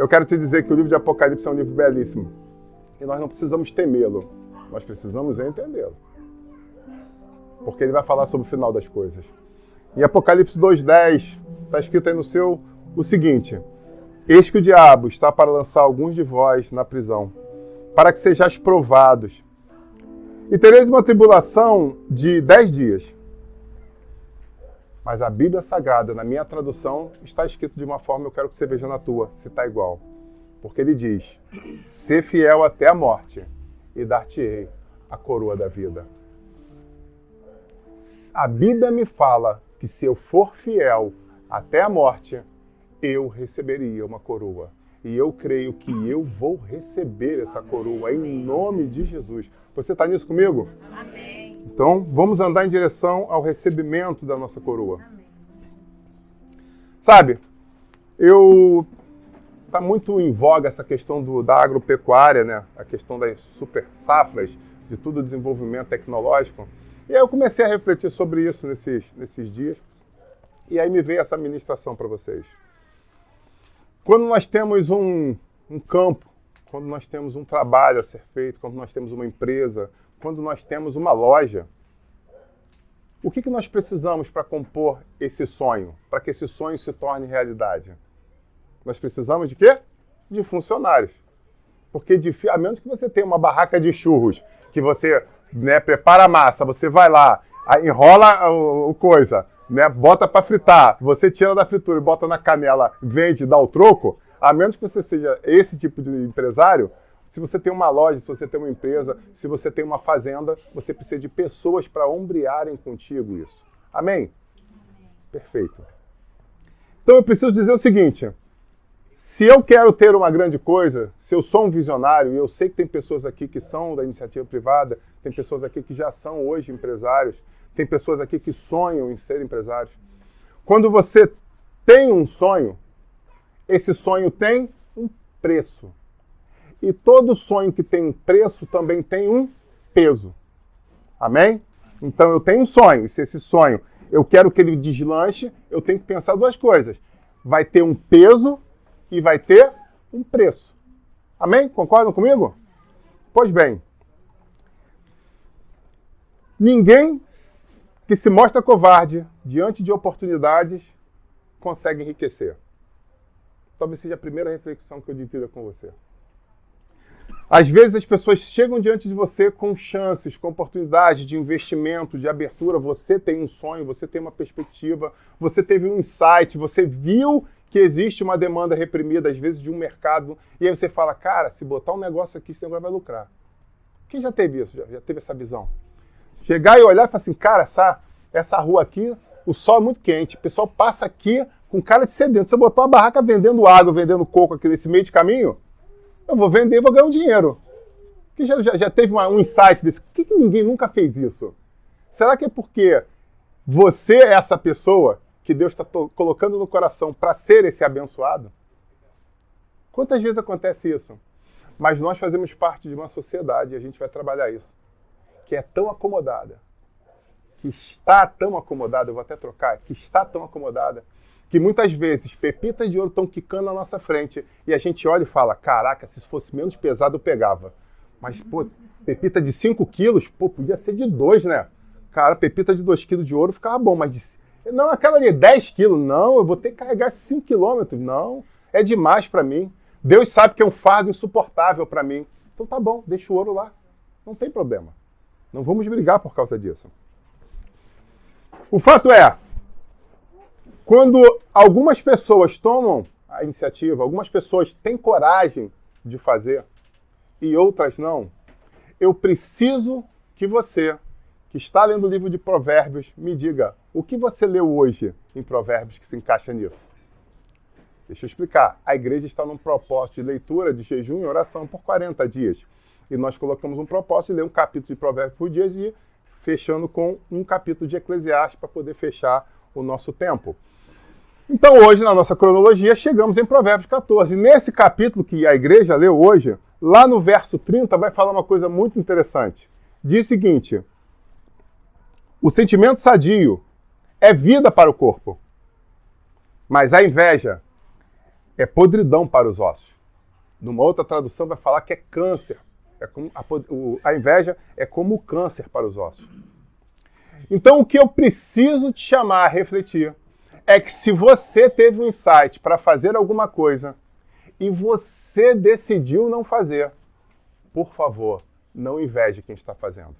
Eu quero te dizer que o livro de Apocalipse é um livro belíssimo. E nós não precisamos temê-lo, nós precisamos entendê-lo. Porque ele vai falar sobre o final das coisas. Em Apocalipse 2:10, está escrito aí no seu o seguinte: eis que o diabo está para lançar alguns de vós na prisão, para que sejais provados. E tereis uma tribulação de 10 dias. Mas a Bíblia Sagrada, na minha tradução, está escrito de uma forma, eu quero que você veja na tua, se está igual. Porque ele diz: ser fiel até a morte, e dar-te-ei a coroa da vida. A Bíblia me fala que se eu for fiel até a morte, eu receberia uma coroa. E eu creio que eu vou receber essa coroa em nome de Jesus. Você está nisso comigo? Amém. Então, vamos andar em direção ao recebimento da nossa coroa. Amém. Sabe, está muito em voga essa questão da agropecuária, né? A questão das super safras, de todo o desenvolvimento tecnológico. E aí eu comecei a refletir sobre isso nesses dias. E aí me veio essa ministração para vocês. Quando nós temos um campo, quando nós temos um trabalho a ser feito, quando nós temos uma empresa, quando nós temos uma loja, o que nós precisamos para compor esse sonho, para que esse sonho se torne realidade? Nós precisamos de quê? De funcionários. Porque a menos que você tenha uma barraca de churros, que você prepara a massa, você vai lá, enrola o coisa, bota para fritar, você tira da fritura e bota na canela, vende, dá o troco, a menos que você seja esse tipo de empresário, se você tem uma loja, se você tem uma empresa, se você tem uma fazenda, você precisa de pessoas para ombrearem contigo isso. Amém? Perfeito. Então eu preciso dizer o seguinte: se eu quero ter uma grande coisa, se eu sou um visionário, e eu sei que tem pessoas aqui que são da iniciativa privada, tem pessoas aqui que já são hoje empresários, tem pessoas aqui que sonham em ser empresários. Quando você tem um sonho, esse sonho tem um preço. E todo sonho que tem um preço também tem um peso. Amém? Então eu tenho um sonho, e se esse sonho eu quero que ele deslanche, eu tenho que pensar duas coisas. Vai ter um peso e vai ter um preço. Amém? Concordam comigo? Pois bem, ninguém que se mostra covarde diante de oportunidades consegue enriquecer. Talvez seja a primeira reflexão que eu divido com você. Às vezes as pessoas chegam diante de você com chances, com oportunidades de investimento, de abertura. Você tem um sonho, você tem uma perspectiva, você teve um insight, você viu que existe uma demanda reprimida, às vezes, de um mercado. E aí você fala, cara, se botar um negócio aqui, esse negócio vai lucrar. Quem já teve isso? Já teve essa visão? Chegar e olhar e falar assim, cara, essa rua aqui, o sol é muito quente, o pessoal passa aqui com cara de sedento. Se eu botar uma barraca vendendo água, vendendo coco aqui nesse meio de caminho, eu vou vender e vou ganhar um dinheiro. Quem já teve um insight desse? Por que ninguém nunca fez isso? Será que é porque você é essa pessoa que Deus está colocando no coração para ser esse abençoado? Quantas vezes acontece isso? Mas nós fazemos parte de uma sociedade, e a gente vai trabalhar isso, que é tão acomodada, que está tão acomodada, eu vou até trocar, que está tão acomodada, que muitas vezes pepitas de ouro estão quicando na nossa frente e a gente olha e fala, caraca, se fosse menos pesado eu pegava. Mas, pô, pepita de 5 quilos, pô, podia ser de 2, né? Cara, pepita de 2 quilos de ouro ficava bom, mas não, aquela ali, 10 quilos, não, eu vou ter que carregar 5 quilômetros, não, é demais para mim. Deus sabe que é um fardo insuportável para mim. Então tá bom, deixa o ouro lá, não tem problema. Não vamos brigar por causa disso. O fato é, quando algumas pessoas tomam a iniciativa, algumas pessoas têm coragem de fazer e outras não, eu preciso que você, que está lendo o livro de Provérbios, me diga o que você leu hoje em Provérbios que se encaixa nisso. Deixa eu explicar. A igreja está num propósito de leitura, de jejum e oração por 40 dias. E nós colocamos um propósito de ler um capítulo de Provérbios por dia e fechando com um capítulo de Eclesiastes para poder fechar o nosso tempo. Então hoje, na nossa cronologia, chegamos em Provérbios 14. Nesse capítulo que a igreja leu hoje, lá no verso 30, vai falar uma coisa muito interessante. Diz o seguinte, o sentimento sadio é vida para o corpo, mas a inveja é podridão para os ossos. Numa outra tradução vai falar que é câncer. É como a inveja é como o câncer para os ossos. Então o que eu preciso te chamar a refletir é que se você teve um insight para fazer alguma coisa e você decidiu não fazer, por favor, não inveje quem está fazendo.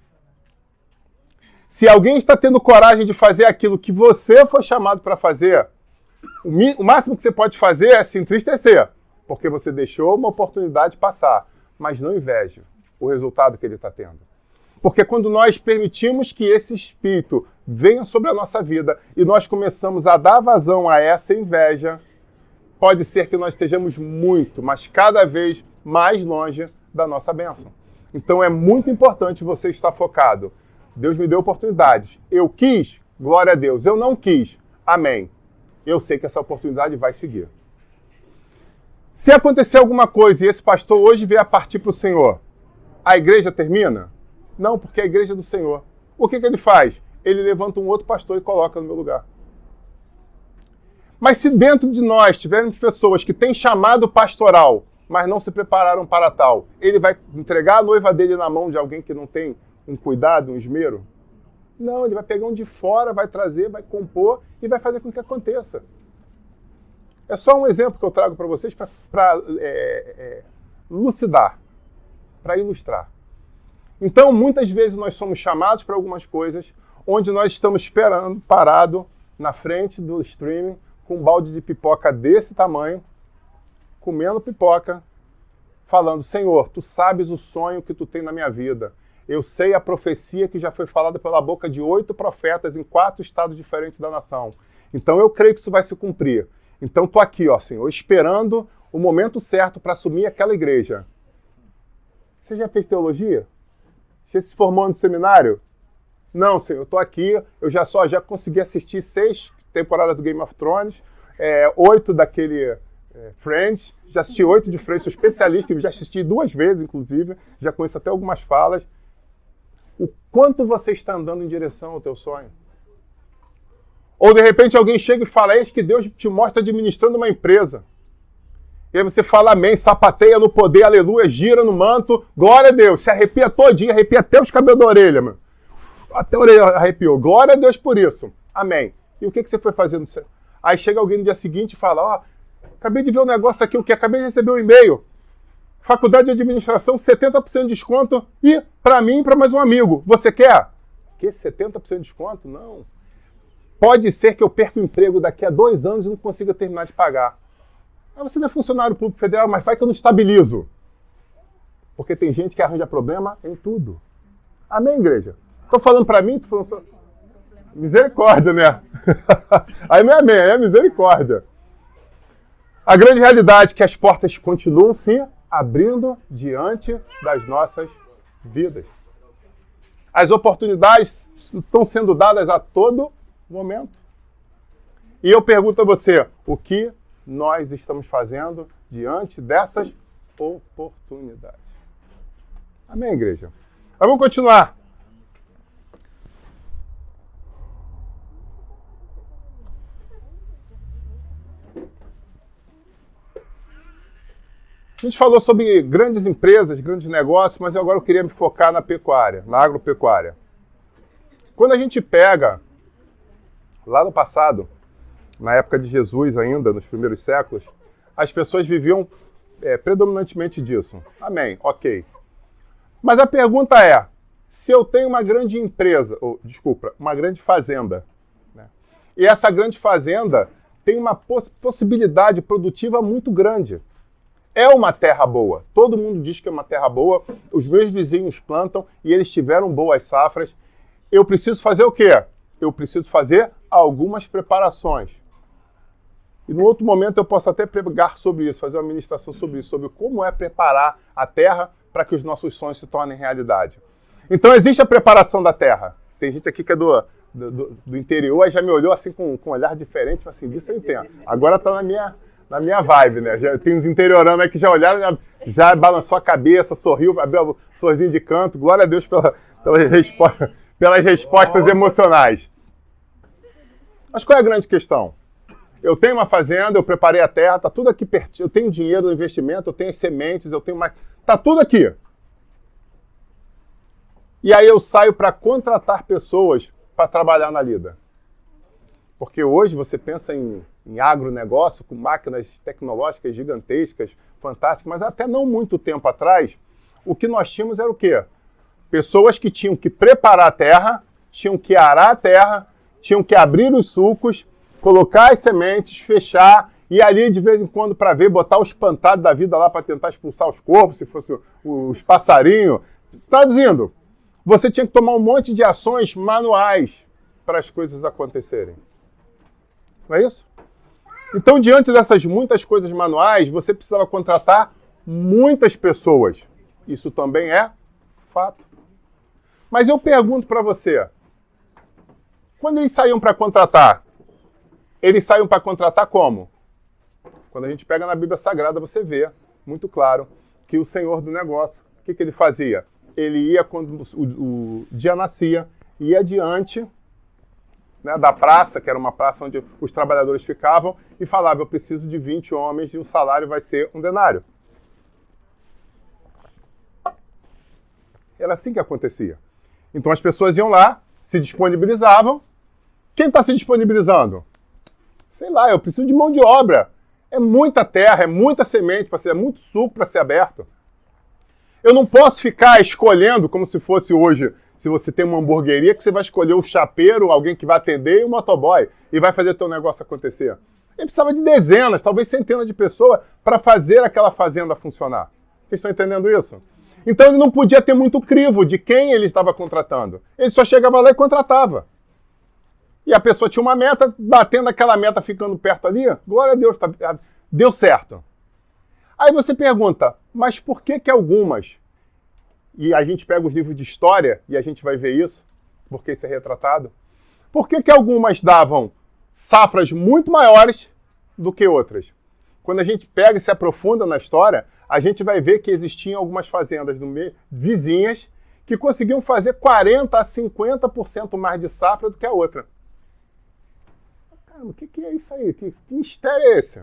Se alguém está tendo coragem de fazer aquilo que você foi chamado para fazer, o máximo que você pode fazer é se entristecer, porque você deixou uma oportunidade passar, mas não inveje o resultado que ele está tendo. Porque quando nós permitimos que esse espírito venha sobre a nossa vida e nós começamos a dar vazão a essa inveja, pode ser que nós estejamos muito, mas cada vez mais longe da nossa bênção. Então é muito importante você estar focado. Deus me deu oportunidades. Eu quis, glória a Deus. Eu não quis, amém. Eu sei que essa oportunidade vai seguir. Se acontecer alguma coisa e esse pastor hoje vier a partir para o Senhor, a igreja termina? Não, porque é a igreja do Senhor. O que ele faz? Ele levanta um outro pastor e coloca no meu lugar. Mas se dentro de nós tivermos pessoas que têm chamado pastoral, mas não se prepararam para tal, ele vai entregar a noiva dele na mão de alguém que não tem um cuidado, um esmero? Não, ele vai pegar um de fora, vai trazer, vai compor e vai fazer com que aconteça. É só um exemplo que eu trago para vocês para lucidar, para ilustrar. Então, muitas vezes nós somos chamados para algumas coisas onde nós estamos esperando, parado na frente do streaming, com um balde de pipoca desse tamanho, comendo pipoca, falando, Senhor, Tu sabes o sonho que Tu tem na minha vida. Eu sei a profecia que já foi falada pela boca de 8 profetas em 4 estados diferentes da nação. Então eu creio que isso vai se cumprir. Então estou aqui, ó, Senhor, esperando o momento certo para assumir aquela igreja. Você já fez teologia? Você se formou no seminário? Não, Senhor, eu estou aqui, eu já consegui assistir 6 temporadas do Game of Thrones, 8 daquele Friends, já assisti 8 de Friends, sou especialista, já assisti 2 vezes, inclusive, já conheço até algumas falas. O quanto você está andando em direção ao teu sonho? Ou, de repente, alguém chega e fala, eis que Deus te mostra administrando uma empresa. E aí você fala amém, sapateia no poder, aleluia, gira no manto, glória a Deus, se arrepia todinho, arrepia até os cabelos da orelha, meu. Até a orelha arrepiou, glória a Deus por isso, amém. E o que você foi fazendo? Aí chega alguém no dia seguinte e fala, ó, acabei de ver um negócio aqui, o que? Acabei de receber um e-mail. Faculdade de Administração, 70% de desconto. E para mim e para mais um amigo. Você quer? Que 70% de desconto? Não. Pode ser que eu perca o emprego daqui a 2 anos e não consiga terminar de pagar. Ah, você não é funcionário público federal, mas vai que eu não estabilizo. Porque tem gente que arranja problema em tudo. Amém, igreja? Estou falando para mim? Misericórdia, né? Aí não é amém, é misericórdia. A grande realidade é que as portas continuam se abrindo diante das nossas vidas. As oportunidades estão sendo dadas a todo momento. E eu pergunto a você, o que nós estamos fazendo diante dessas oportunidades? Amém, igreja? Mas vamos continuar. A gente falou sobre grandes empresas, grandes negócios, mas agora eu queria me focar na pecuária, na agropecuária. Quando a gente pega, lá no passado, na época de Jesus ainda, nos primeiros séculos, as pessoas viviam predominantemente disso. Amém, ok. Mas a pergunta é, se eu tenho uma grande empresa, uma grande fazenda, né, e essa grande fazenda tem uma possibilidade produtiva muito grande, é uma terra boa. Todo mundo diz que é uma terra boa. Os meus vizinhos plantam e eles tiveram boas safras. Eu preciso fazer o quê? Eu preciso fazer algumas preparações. E no outro momento eu posso até pregar sobre isso, fazer uma ministração sobre isso, sobre como é preparar a terra para que os nossos sonhos se tornem realidade. Então existe a preparação da terra. Tem gente aqui que é do interior e já me olhou assim com um olhar diferente, assim, disso eu entendo. Agora está na minha vibe, né? Já tem uns interioranos aí que já olharam, já balançou a cabeça, sorriu, abriu um sorrisinho de canto. Glória a Deus pelas respostas emocionais. Mas qual é a grande questão? Eu tenho uma fazenda, eu preparei a terra, tá tudo aqui pertinho. Eu tenho dinheiro no investimento, eu tenho as sementes, eu tenho mais... Tá tudo aqui. E aí eu saio para contratar pessoas para trabalhar na lida. Porque hoje você pensa em agronegócio, com máquinas tecnológicas gigantescas, fantásticas, mas até não muito tempo atrás, o que nós tínhamos era o quê? Pessoas que tinham que preparar a terra, tinham que arar a terra, tinham que abrir os sulcos, colocar as sementes, fechar, e ali de vez em quando para ver, botar o espantado da vida lá para tentar expulsar os corvos, se fosse os passarinhos. Traduzindo, você tinha que tomar um monte de ações manuais para as coisas acontecerem. Não é isso? Então, diante dessas muitas coisas manuais, você precisava contratar muitas pessoas. Isso também é fato. Mas eu pergunto para você, quando eles saíam para contratar, eles saíam para contratar como? Quando a gente pega na Bíblia Sagrada, você vê, muito claro, que o senhor do negócio, o que ele fazia? Ele ia, quando o dia nascia, ia adiante, né, da praça, que era uma praça onde os trabalhadores ficavam, e falava, eu preciso de 20 homens e o salário vai ser 1 denário. Era assim que acontecia. Então as pessoas iam lá, se disponibilizavam. Quem está se disponibilizando? Sei lá, eu preciso de mão de obra. É muita terra, é muita semente, é muito suco para ser aberto. Eu não posso ficar escolhendo, como se fosse hoje, se você tem uma hamburgueria, que você vai escolher o chapeiro, alguém que vai atender e o motoboy, e vai fazer o teu negócio acontecer. Ele precisava de dezenas, talvez centenas de pessoas para fazer aquela fazenda funcionar. Vocês estão entendendo isso? Então ele não podia ter muito crivo de quem ele estava contratando. Ele só chegava lá e contratava. E a pessoa tinha uma meta, batendo aquela meta, ficando perto ali, glória a Deus, deu certo. Aí você pergunta, mas por que algumas? E a gente pega os livros de história e a gente vai ver isso, porque isso é retratado. Por que algumas davam safras muito maiores do que outras? Quando a gente pega e se aprofunda na história, a gente vai ver que existiam algumas fazendas vizinhas que conseguiam fazer 40% a 50% mais de safra do que a outra. Cara, o que é isso aí? Que mistério é esse?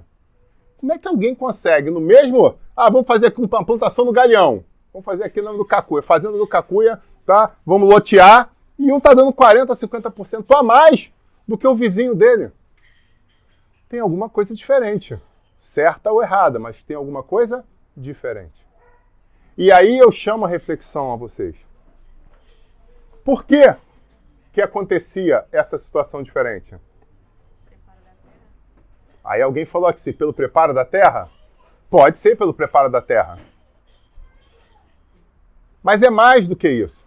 Como é que alguém consegue no mesmo... vamos fazer aqui uma plantação no Galeão. Vamos fazer aqui no Cacuia. Fazenda do Cacuia, tá? Vamos lotear. E um tá dando 40% a 50% a mais do que o vizinho dele. Tem alguma coisa diferente. Certa ou errada, mas tem alguma coisa diferente. E aí eu chamo a reflexão a vocês. Por que acontecia essa situação diferente? Aí alguém falou aqui, pelo preparo da terra? Pode ser pelo preparo da terra. Mas é mais do que isso.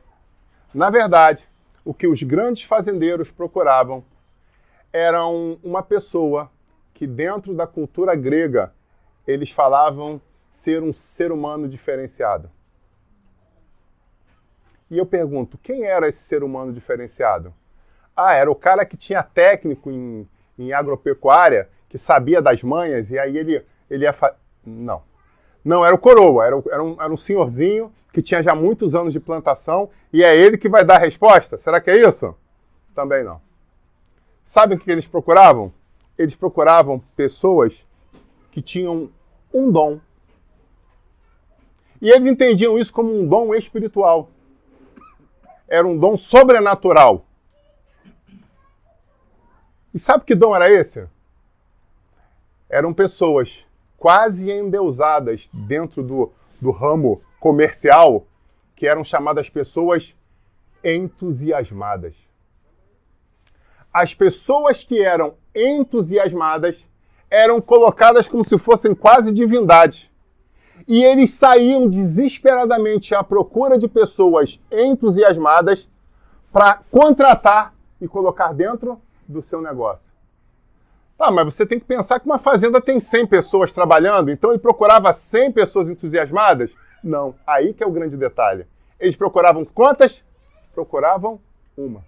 Na verdade, o que os grandes fazendeiros procuravam era uma pessoa que dentro da cultura grega eles falavam ser um ser humano diferenciado. E eu pergunto, quem era esse ser humano diferenciado? Era o cara que tinha técnico em agropecuária, que sabia das manhas, e aí ele ia... Não. Não, era o coroa, era um senhorzinho que tinha já muitos anos de plantação, e é ele que vai dar a resposta? Será que é isso? Também não. Sabem o que eles procuravam? Eles procuravam pessoas que tinham um dom. E eles entendiam isso como um dom espiritual. Era um dom sobrenatural. E sabe que dom era esse? Eram pessoas quase endeusadas dentro do ramo comercial, que eram chamadas pessoas entusiasmadas. As pessoas que eram entusiasmadas eram colocadas como se fossem quase divindades. E eles saíam desesperadamente à procura de pessoas entusiasmadas para contratar e colocar dentro do seu negócio. Mas você tem que pensar que uma fazenda tem 100 pessoas trabalhando, então ele procurava 100 pessoas entusiasmadas? Não, aí que é o grande detalhe. Eles procuravam quantas? Procuravam uma.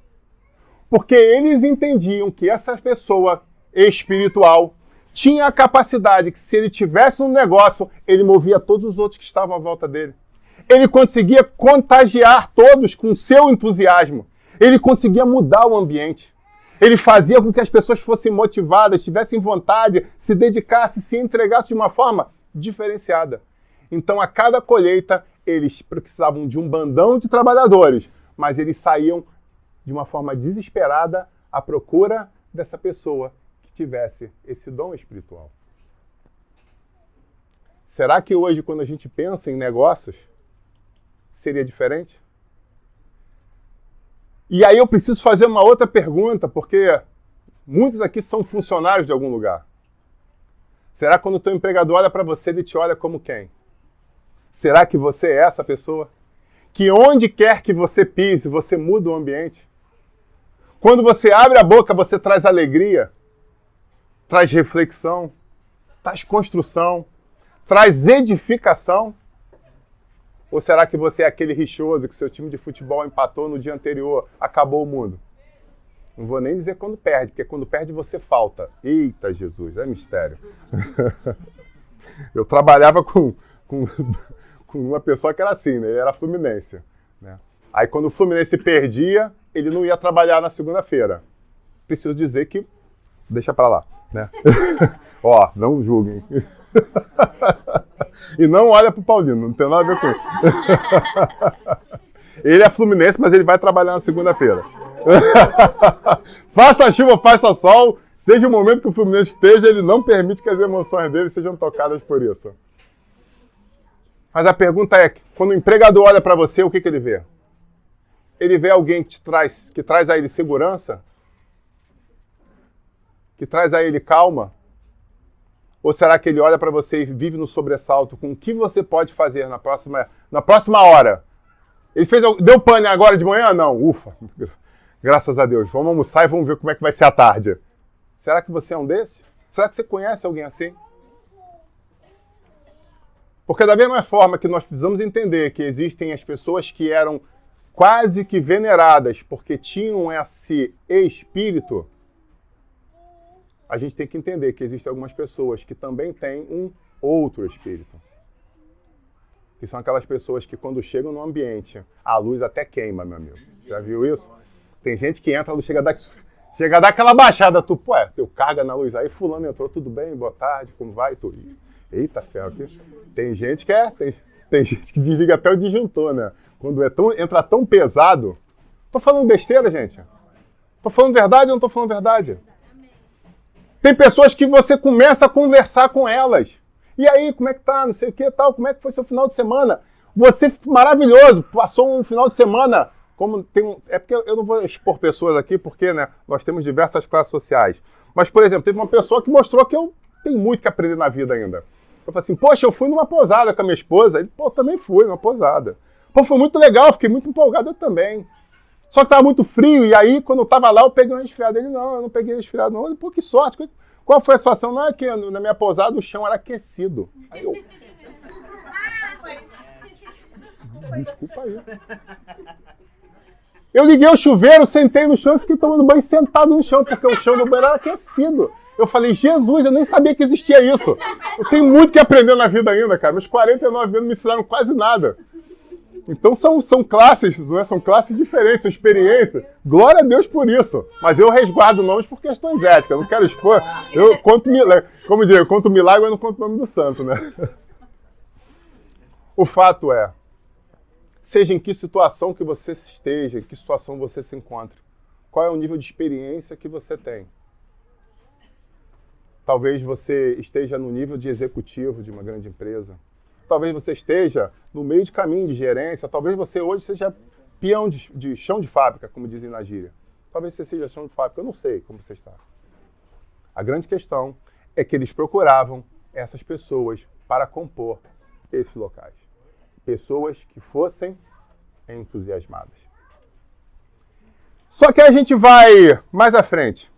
Porque eles entendiam que essa pessoa espiritual tinha a capacidade que, se ele tivesse um negócio, ele movia todos os outros que estavam à volta dele. Ele conseguia contagiar todos com seu entusiasmo. Ele conseguia mudar o ambiente. Ele fazia com que as pessoas fossem motivadas, tivessem vontade, se dedicassem, se entregassem de uma forma diferenciada. Então, a cada colheita, eles precisavam de um bandão de trabalhadores, mas eles saíam de uma forma desesperada à procura dessa pessoa que tivesse esse dom espiritual. Será que hoje, quando a gente pensa em negócios, seria diferente? E aí eu preciso fazer uma outra pergunta, porque muitos aqui são funcionários de algum lugar. Será que quando o teu empregador olha para você, ele te olha como quem? Será que você é essa pessoa? Que onde quer que você pise, você muda o ambiente? Quando você abre a boca, você traz alegria, traz reflexão, traz construção, traz edificação? Ou será que você é aquele rixoso que seu time de futebol empatou no dia anterior, acabou o mundo? Não vou nem dizer quando perde, porque quando perde você falta. Eita, Jesus, é mistério. Eu trabalhava com uma pessoa que era assim, né? Ele era fluminense, né? Aí quando o Fluminense perdia, ele não ia trabalhar na segunda-feira. Preciso dizer que... Deixa pra lá, né? Ó, não julguem. E não olha pro Paulino, não tem nada a ver com ele. Ele é fluminense, mas ele vai trabalhar na segunda-feira. Faça chuva, faça sol, seja o momento que o Fluminense esteja, ele não permite que as emoções dele sejam tocadas por isso. Mas a pergunta é, quando o empregador olha para você, o que ele vê? Ele vê alguém que traz a ele segurança? Que traz a ele calma? Ou será que ele olha para você e vive no sobressalto com o que você pode fazer na próxima hora? Ele deu pane agora de manhã? Não, ufa, graças a Deus. Vamos almoçar e vamos ver como é que vai ser a tarde. Será que você é um desses? Será que você conhece alguém assim? Porque da mesma forma que nós precisamos entender que existem as pessoas que eram quase que veneradas porque tinham esse espírito, a gente tem que entender que existem algumas pessoas que também têm um outro espírito. Que são aquelas pessoas que quando chegam no ambiente, a luz até queima, meu amigo. Já viu isso? Tem gente que entra, a luz chega a dar aquela baixada, tu, teu carga na luz aí, fulano entrou, tudo bem, boa tarde, como vai? Tu, eita ferro aqui. Tem gente que tem gente que desliga até o disjuntor, né? Quando entra tão pesado. Tô falando besteira, gente? Tô falando verdade ou não tô falando verdade? Tem pessoas que você começa a conversar com elas. E aí, como é que tá? Não sei o que tal. Como é que foi seu final de semana? Você, maravilhoso, passou um final de semana. É porque eu não vou expor pessoas aqui, porque, né, nós temos diversas classes sociais. Mas, por exemplo, teve uma pessoa que mostrou que eu tenho muito que aprender na vida ainda. Eu falei assim, poxa, eu fui numa pousada com a minha esposa. Ele, também fui numa pousada. Foi muito legal, fiquei muito empolgado, eu também. Só que estava muito frio, e aí, quando eu estava lá, eu peguei um resfriado. Ele, não, eu não peguei resfriado, não. Ele, que sorte. Qual foi a situação? Não, é que na minha pousada o chão era aquecido. Aí eu... Desculpa aí. Eu liguei o chuveiro, sentei no chão e fiquei tomando banho sentado no chão, porque o chão do banheiro era aquecido. Eu falei, Jesus, eu nem sabia que existia isso. Eu tenho muito que aprender na vida ainda, cara. Meus 49 anos não me ensinaram quase nada. Então são classes, né? São classes diferentes, são experiências. Glória a Deus por isso. Mas eu resguardo nomes por questões éticas. Eu não quero expor. Eu conto milagre. Como dizer, eu conto milagre, mas não conto o nome do santo, né? O fato é, seja em que situação que você esteja, em que situação você se encontre, qual é o nível de experiência que você tem? Talvez você esteja no nível de executivo de uma grande empresa. Talvez você esteja no meio de caminho de gerência. Talvez você hoje seja peão de chão de fábrica, como dizem na gíria. Talvez você seja chão de fábrica. Eu não sei como você está. A grande questão é que eles procuravam essas pessoas para compor esses locais. Pessoas que fossem entusiasmadas. Só que a gente vai mais à frente.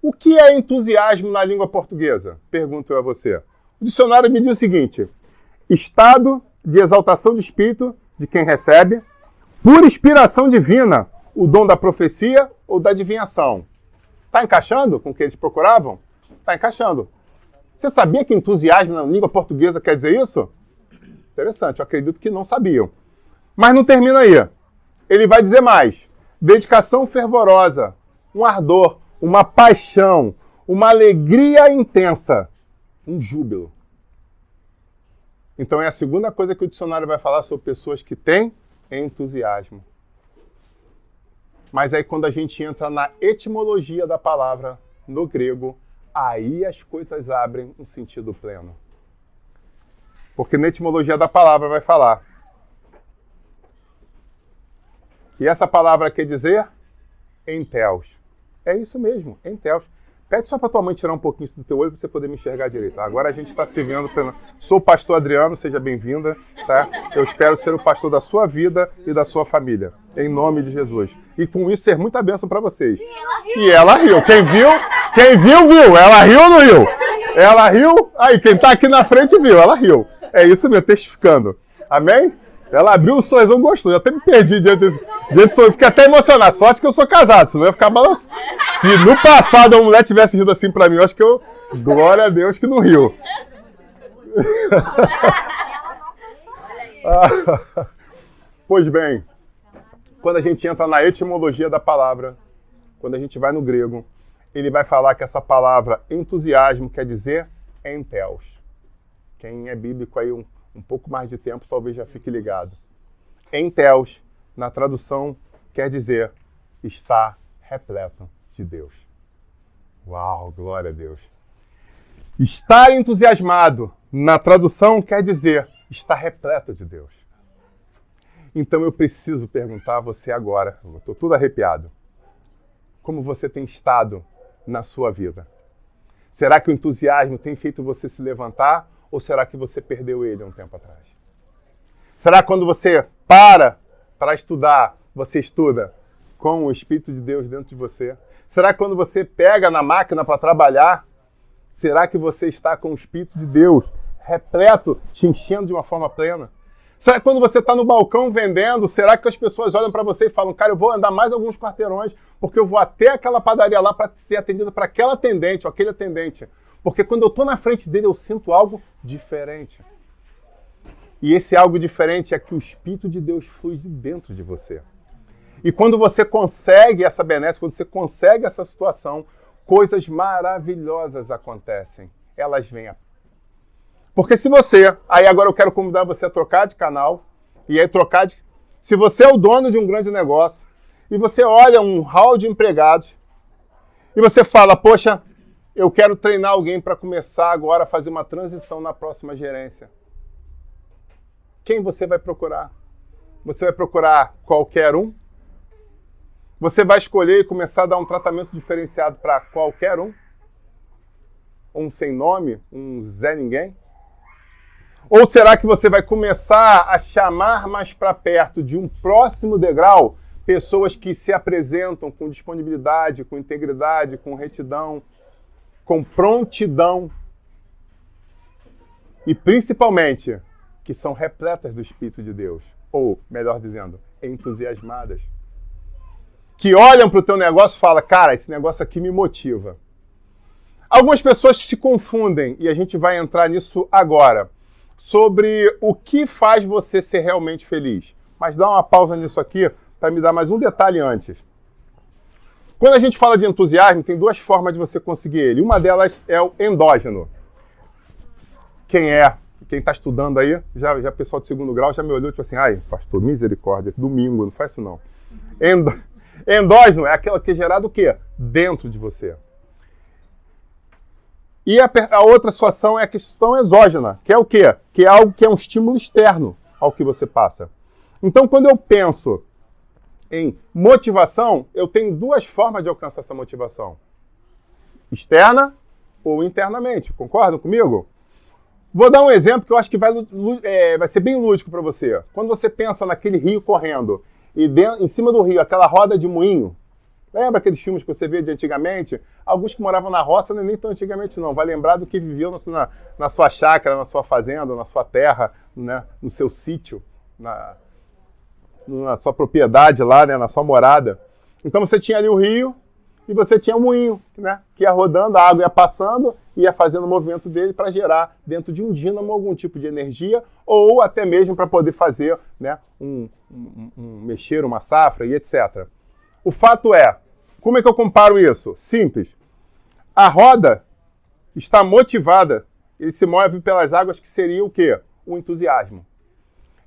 O que é entusiasmo na língua portuguesa? Pergunto eu a você. O dicionário me diz o seguinte: estado de exaltação de espírito de quem recebe, por inspiração divina, o dom da profecia ou da adivinhação. Está encaixando com o que eles procuravam? Está encaixando. Você sabia que entusiasmo na língua portuguesa quer dizer isso? Interessante, eu acredito que não sabiam. Mas não termina aí. Ele vai dizer mais. Dedicação fervorosa, um ardor, uma paixão, uma alegria intensa, um júbilo. Então é a segunda coisa que o dicionário vai falar sobre pessoas que têm entusiasmo. Mas aí quando a gente entra na etimologia da palavra, no grego, aí as coisas abrem um sentido pleno. Porque na etimologia da palavra vai falar. E essa palavra quer dizer enteos. É isso mesmo, enteos. Pede só para tua mãe tirar um pouquinho do teu olho para você poder me enxergar direito. Agora a gente está se vendo. Sou o pastor Adriano, seja bem-vinda. Tá? Eu espero ser o pastor da sua vida e da sua família. Em nome de Jesus. E com isso ser muita bênção para vocês. E ela riu. Quem viu, viu. Ela riu ou não riu? Ela riu. Aí, quem está aqui na frente viu. Ela riu. É isso mesmo, testificando. Amém? Ela abriu o sorrisão, gostou. Eu até me perdi diante disso. Fiquei até emocionado. Sorte que eu sou casado, senão eu ia ficar balançando. Se no passado a mulher tivesse rido assim pra mim, eu acho que eu... Glória a Deus que não riu. Pois bem, quando a gente entra na etimologia da palavra, quando a gente vai no grego, ele vai falar que essa palavra entusiasmo quer dizer enteos. Quem é bíblico aí um pouco mais de tempo, talvez já fique ligado. Enteos, na tradução, quer dizer está repleto de Deus. Uau, glória a Deus. Estar entusiasmado, na tradução, quer dizer está repleto de Deus. Então eu preciso perguntar a você agora, eu estou tudo arrepiado, como você tem estado na sua vida? Será que o entusiasmo tem feito você se levantar? Ou será que você perdeu ele há um tempo atrás? Será que quando você para estudar, você estuda com o Espírito de Deus dentro de você? Será que quando você pega na máquina para trabalhar, será que você está com o Espírito de Deus repleto, te enchendo de uma forma plena? Será que quando você está no balcão vendendo, será que as pessoas olham para você e falam, cara, eu vou andar mais alguns quarteirões porque eu vou até aquela padaria lá para ser atendida para aquela atendente ou aquele atendente? Porque quando eu estou na frente dele, eu sinto algo diferente. E esse algo diferente é que o Espírito de Deus flui de dentro de você. E quando você consegue essa benesse, quando você consegue essa situação, coisas maravilhosas acontecem. Elas vêm. Porque se você... Aí agora eu quero convidar você a trocar de canal. E aí trocar de... Se você é o dono de um grande negócio, e você olha um hall de empregados, e você fala, poxa... Eu quero treinar alguém para começar agora a fazer uma transição na próxima gerência. Quem você vai procurar? Você vai procurar qualquer um? Você vai escolher e começar a dar um tratamento diferenciado para qualquer um? Um sem nome? Um Zé Ninguém? Ou será que você vai começar a chamar mais para perto de um próximo degrau pessoas que se apresentam com disponibilidade, com integridade, com retidão, com prontidão e principalmente que são repletas do Espírito de Deus, ou melhor dizendo, entusiasmadas, que olham para o teu negócio e falam, cara, esse negócio aqui me motiva. Algumas pessoas se confundem, e a gente vai entrar nisso agora, sobre o que faz você ser realmente feliz. Mas dá uma pausa nisso aqui para me dar mais um detalhe antes. Quando a gente fala de entusiasmo, tem duas formas de você conseguir ele. Uma delas é o endógeno. Quem está estudando aí, já pessoal de segundo grau já me olhou e tipo assim, ai, pastor, misericórdia, domingo, não faz isso não. Endógeno é aquela que é gerada o quê? Dentro de você. E a outra situação é a questão exógena, que é o quê? Que é algo que é um estímulo externo ao que você passa. Então, quando eu penso em motivação, eu tenho duas formas de alcançar essa motivação. Externa ou internamente. Concordam comigo? Vou dar um exemplo que eu acho que vai ser bem lúdico para você. Quando você pensa naquele rio correndo e em cima do rio, aquela roda de moinho, lembra aqueles filmes que você vê de antigamente? Alguns que moravam na roça, nem tão antigamente não. Vai lembrar do que viviam na sua chácara, na sua fazenda, na sua terra, né? No seu sítio, na sua propriedade lá, né? Na sua morada. Então você tinha ali o rio e você tinha o moinho, né? Que ia rodando, a água ia passando, ia fazendo o movimento dele para gerar dentro de um dínamo algum tipo de energia ou até mesmo para poder fazer, né? Mexer uma safra e etc. O fato é Como é que eu comparo isso? Simples. A roda está motivada, ele se move pelas águas, que seria o quê? O entusiasmo.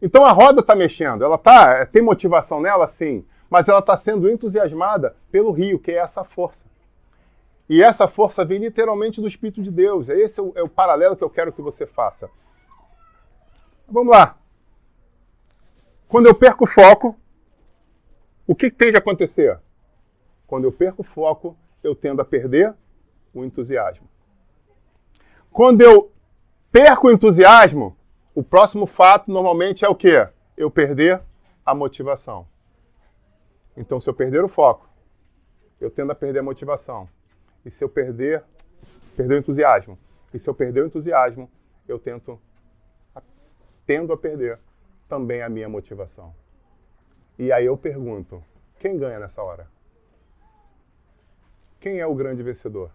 Então a roda está mexendo, ela tem motivação nela, sim, mas ela está sendo entusiasmada pelo rio, que é essa força. E essa força vem literalmente do Espírito de Deus. Esse é o paralelo que eu quero que você faça. Vamos lá. Quando eu perco o foco, o que tem de acontecer? Quando eu perco o foco, eu tendo a perder o entusiasmo. Quando eu perco o entusiasmo, o próximo fato normalmente é o quê? Eu perder a motivação. Então, se eu perder o foco, eu tendo a perder a motivação. E se eu perder o entusiasmo. E se eu perder o entusiasmo, eu tendo a perder também a minha motivação. E aí eu pergunto, quem ganha nessa hora? Quem é o grande vencedor?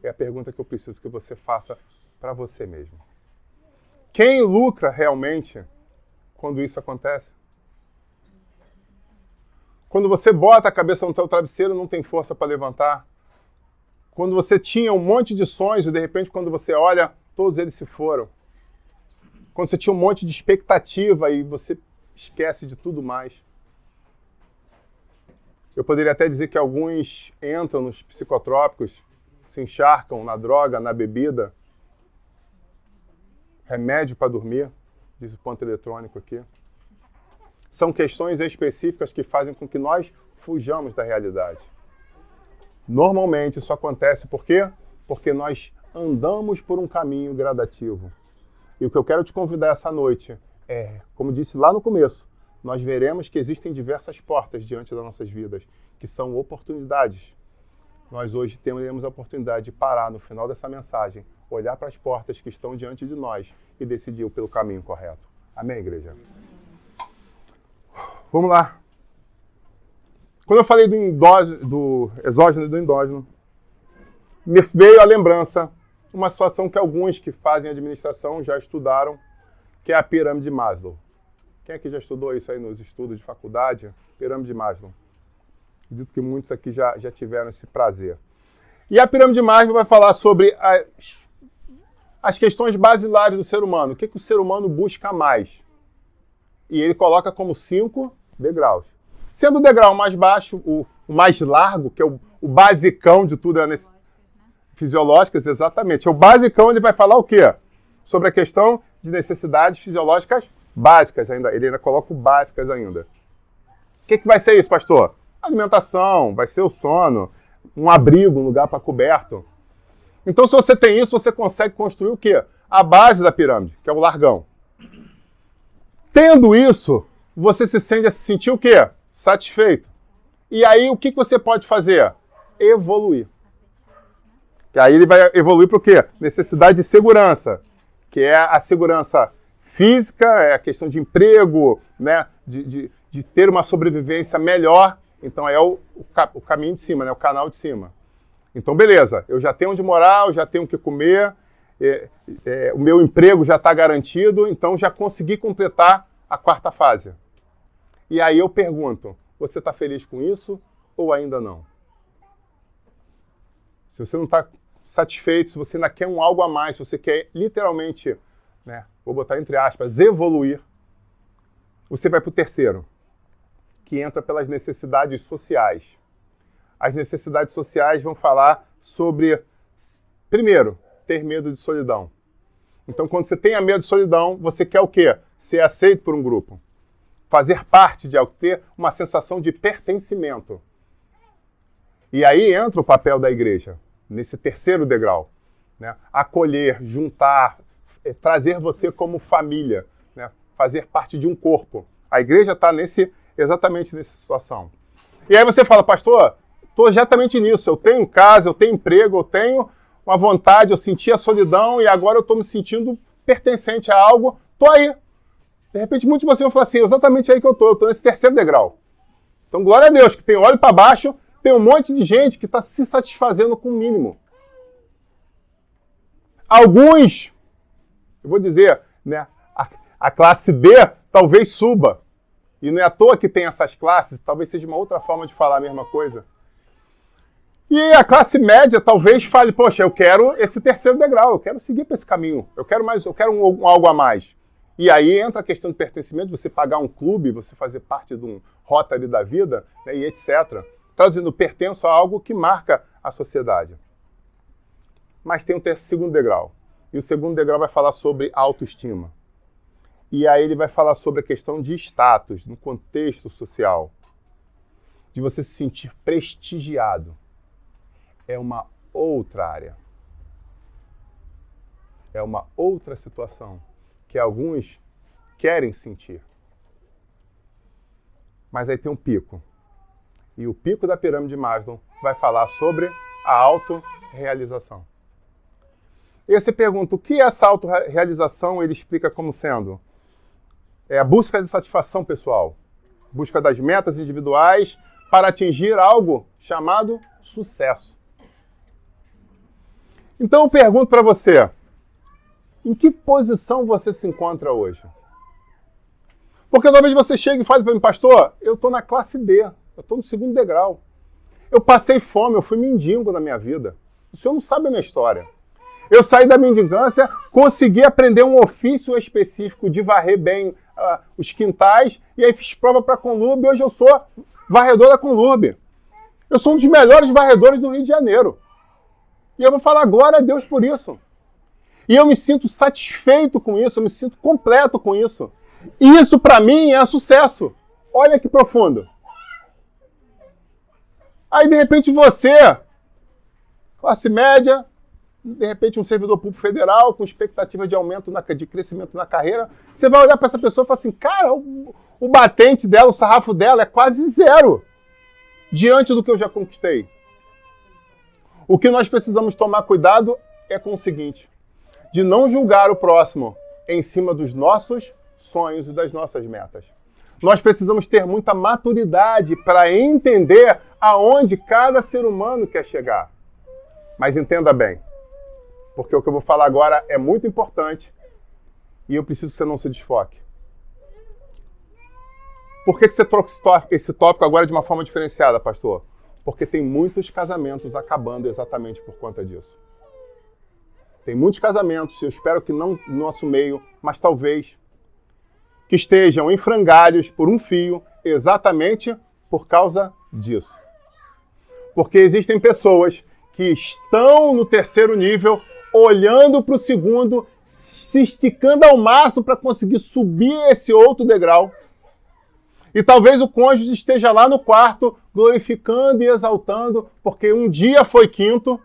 É a pergunta que eu preciso que você faça para você mesmo. Quem lucra realmente quando isso acontece? Quando você bota a cabeça no seu travesseiro, não tem força para levantar. Quando você tinha um monte de sonhos e de repente quando você olha, todos eles se foram. Quando você tinha um monte de expectativa e você esquece de tudo mais. Eu poderia até dizer que alguns entram nos psicotrópicos, se encharcam na droga, na bebida. Remédio para dormir, diz o ponto eletrônico aqui. São questões específicas que fazem com que nós fujamos da realidade. Normalmente isso acontece por quê? Porque nós andamos por um caminho gradativo. E o que eu quero te convidar essa noite é, como disse lá no começo, nós veremos que existem diversas portas diante das nossas vidas, que são oportunidades. Nós hoje teremos a oportunidade de parar no final dessa mensagem, olhar para as portas que estão diante de nós e decidir pelo caminho correto. Amém, igreja? Vamos lá. Quando eu falei do exógeno e do endógeno, me veio a lembrança uma situação que alguns que fazem administração já estudaram, que é a pirâmide de Maslow. Quem aqui já estudou isso aí nos estudos de faculdade? Pirâmide de Maslow. Acredito que muitos aqui já tiveram esse prazer. E a pirâmide de Maslow vai falar sobre as questões basilares do ser humano. O que o ser humano busca mais? E ele coloca como 5 degraus. Sendo o degrau mais baixo, o mais largo, que é o basicão de tudo, fisiológicas, exatamente. É o basicão, ele vai falar o quê? Sobre a questão de necessidades fisiológicas básicas ainda. Ele ainda coloca o básicas ainda. O que vai ser isso, pastor? Alimentação, vai ser o sono, um abrigo, um lugar para coberto. Então, se você tem isso, você consegue construir o quê? A base da pirâmide, que é o largão. Tendo isso, você se sentir o quê? Satisfeito. E aí, o que você pode fazer? Evoluir. Que aí ele vai evoluir para o quê? Necessidade de segurança, que é a segurança física, é a questão de emprego, né? de ter uma sobrevivência melhor. Então é o caminho de cima, né? O canal de cima. Então, beleza, eu já tenho onde morar, eu já tenho o que comer, o meu emprego já está garantido, então já consegui completar a 4ª fase. E aí eu pergunto, você está feliz com isso ou ainda não? Se você não está satisfeito, se você ainda quer um algo a mais, se você quer literalmente, né, vou botar entre aspas, evoluir, você vai para o 3º, que entra pelas necessidades sociais. As necessidades sociais vão falar sobre, primeiro, ter medo de solidão. Então, quando você tem medo de solidão, você quer o quê? Ser aceito por um grupo. Fazer parte de algo, ter uma sensação de pertencimento. E aí entra o papel da igreja, nesse 3º degrau. Né? Acolher, juntar, trazer você como família, né? Fazer parte de um corpo. A igreja está exatamente nessa situação. E aí você fala, pastor, estou exatamente nisso. Eu tenho casa, eu tenho emprego, eu tenho uma vontade, eu senti a solidão e agora eu estou me sentindo pertencente a algo. Estou aí. De repente, muitos de vocês vão falar assim, exatamente aí que eu estou nesse 3º degrau. Então, glória a Deus, que tem olho para baixo, tem um monte de gente que está se satisfazendo com o mínimo. Alguns, eu vou dizer, né, a classe D talvez suba. E não é à toa que tem essas classes, talvez seja uma outra forma de falar a mesma coisa. E a classe média talvez fale, poxa, eu quero esse terceiro degrau, eu quero seguir para esse caminho, eu quero algo a mais. E aí entra a questão do pertencimento, você pagar um clube, você fazer parte de um Rotary da vida, né, e etc. Traduzindo, pertenço a algo que marca a sociedade. Mas tem o segundo degrau. E o segundo degrau vai falar sobre autoestima. E aí ele vai falar sobre a questão de status no contexto social. De você se sentir prestigiado. É uma outra área. É uma outra situação que alguns querem sentir. Mas aí tem um pico. E o pico da pirâmide de Maslow vai falar sobre a autorrealização. E aí você pergunta, o que é essa autorrealização? Ele explica como sendo a busca de satisfação pessoal, busca das metas individuais para atingir algo chamado sucesso. Então eu pergunto para você, em que posição você se encontra hoje? Porque talvez você chegue e fale para mim, pastor, eu estou na classe D, eu estou no segundo degrau. Eu passei fome, eu fui mendigo na minha vida. O senhor não sabe a minha história. Eu saí da mendicância, consegui aprender um ofício específico de varrer bem os quintais, e aí fiz prova para a Conlurb, e hoje eu sou varredor da Conlurb. Eu sou um dos melhores varredores do Rio de Janeiro. E eu vou falar glória a Deus por isso. E eu me sinto satisfeito com isso, eu me sinto completo com isso. Isso, para mim, é sucesso. Olha que profundo. Aí, de repente, você, classe média, de repente um servidor público federal com expectativa de aumento, de crescimento na carreira, você vai olhar para essa pessoa e falar assim, cara, o batente dela, o sarrafo dela é quase zero diante do que eu já conquistei. O que nós precisamos tomar cuidado é com o seguinte, de não julgar o próximo em cima dos nossos sonhos e das nossas metas. Nós precisamos ter muita maturidade para entender aonde cada ser humano quer chegar. Mas entenda bem, porque o que eu vou falar agora é muito importante e eu preciso que você não se desfoque. Por que você trouxe esse tópico agora de uma forma diferenciada, pastor? Porque tem muitos casamentos acabando exatamente por conta disso. Tem muitos casamentos, eu espero que não no nosso meio, mas talvez, que estejam em frangalhos por um fio exatamente por causa disso. Porque existem pessoas que estão no terceiro nível, olhando para o segundo, se esticando ao máximo para conseguir subir esse outro degrau. E talvez o cônjuge esteja lá no quarto, glorificando e exaltando, porque um dia foi quinto,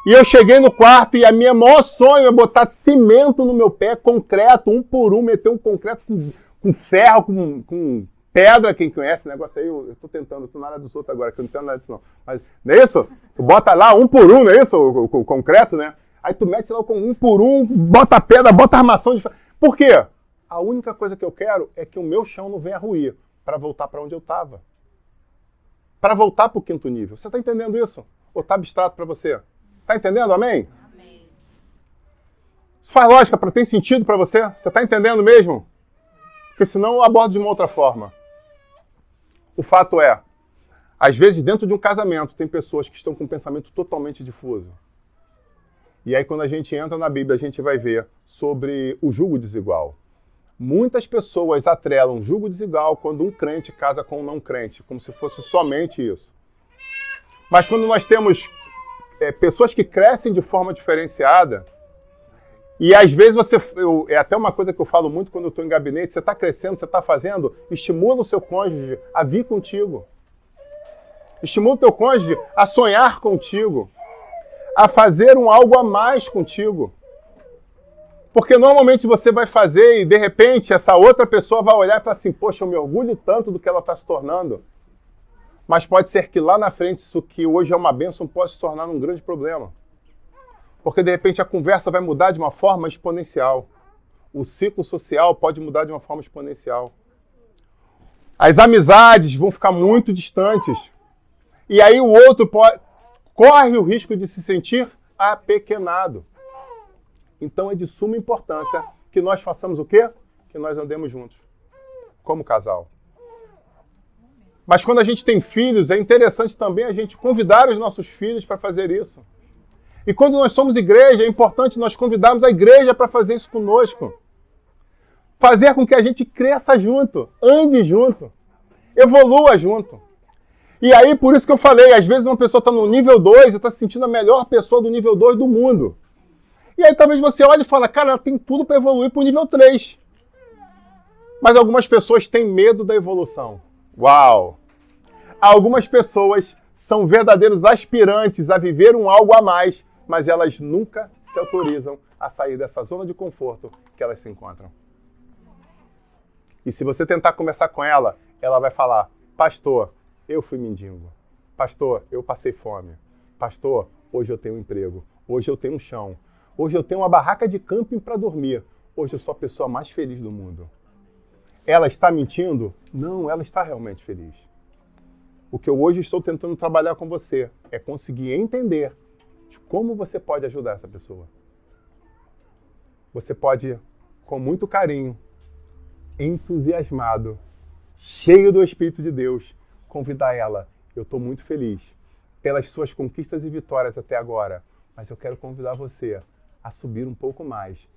e eu cheguei no quarto e a minha maior sonho é botar cimento no meu pé, concreto, um por um, meter um concreto com ferro, com pedra, quem conhece o negócio aí, eu estou tentando, estou na área dos outros agora, que eu não entendo nada disso não. Mas não é isso? Tu bota lá um por um, não é isso? O concreto, né? Aí tu mete lá com um por um, bota pedra, bota armação de ferro. Por quê? A única coisa que eu quero é que o meu chão não venha ruir, para voltar para onde eu estava. Para voltar para o quinto nível. Você está entendendo isso? Ou está abstrato para você? Está entendendo, amém? Amém. Isso faz lógica, tem sentido para você? Você está entendendo mesmo? Porque senão eu abordo de uma outra forma. O fato é, às vezes dentro de um casamento tem pessoas que estão com um pensamento totalmente difuso. E aí quando a gente entra na Bíblia, a gente vai ver sobre o jugo desigual. Muitas pessoas atrelam jugo desigual quando um crente casa com um não crente, como se fosse somente isso. Mas quando nós temos pessoas que crescem de forma diferenciada, e às vezes é até uma coisa que eu falo muito quando eu estou em gabinete, você está crescendo, você está fazendo, estimula o seu cônjuge a vir contigo. Estimula o teu cônjuge a sonhar contigo, a fazer algo a mais contigo. Porque normalmente você vai fazer e de repente essa outra pessoa vai olhar e falar assim, poxa, eu me orgulho tanto do que ela está se tornando. Mas pode ser que lá na frente isso que hoje é uma bênção pode se tornar um grande problema. Porque de repente a conversa vai mudar de uma forma exponencial. O ciclo social pode mudar de uma forma exponencial. As amizades vão ficar muito distantes. E aí o outro corre o risco de se sentir apequenado. Então é de suma importância que nós façamos o quê? Que nós andemos juntos, como casal. Mas quando a gente tem filhos, é interessante também a gente convidar os nossos filhos para fazer isso. E quando nós somos igreja, é importante nós convidarmos a igreja para fazer isso conosco. Fazer com que a gente cresça junto, ande junto, evolua junto. E aí, por isso que eu falei, às vezes uma pessoa está no nível 2 e está se sentindo a melhor pessoa do nível 2 do mundo. E aí talvez você olhe e fale, cara, ela tem tudo para evoluir para o nível 3. Mas algumas pessoas têm medo da evolução. Uau! Algumas pessoas são verdadeiros aspirantes a viver um algo a mais, mas elas nunca se autorizam a sair dessa zona de conforto que elas se encontram. E se você tentar conversar com ela, ela vai falar, pastor, eu fui mendigo. Pastor, eu passei fome. Pastor, hoje eu tenho um emprego. Hoje eu tenho um chão. Hoje eu tenho uma barraca de camping para dormir. Hoje eu sou a pessoa mais feliz do mundo. Ela está mentindo? Não, ela está realmente feliz. O que eu hoje estou tentando trabalhar com você é conseguir entender de como você pode ajudar essa pessoa. Você pode, com muito carinho, entusiasmado, cheio do Espírito de Deus, convidar ela. Eu estou muito feliz pelas suas conquistas e vitórias até agora, mas eu quero convidar você a subir um pouco mais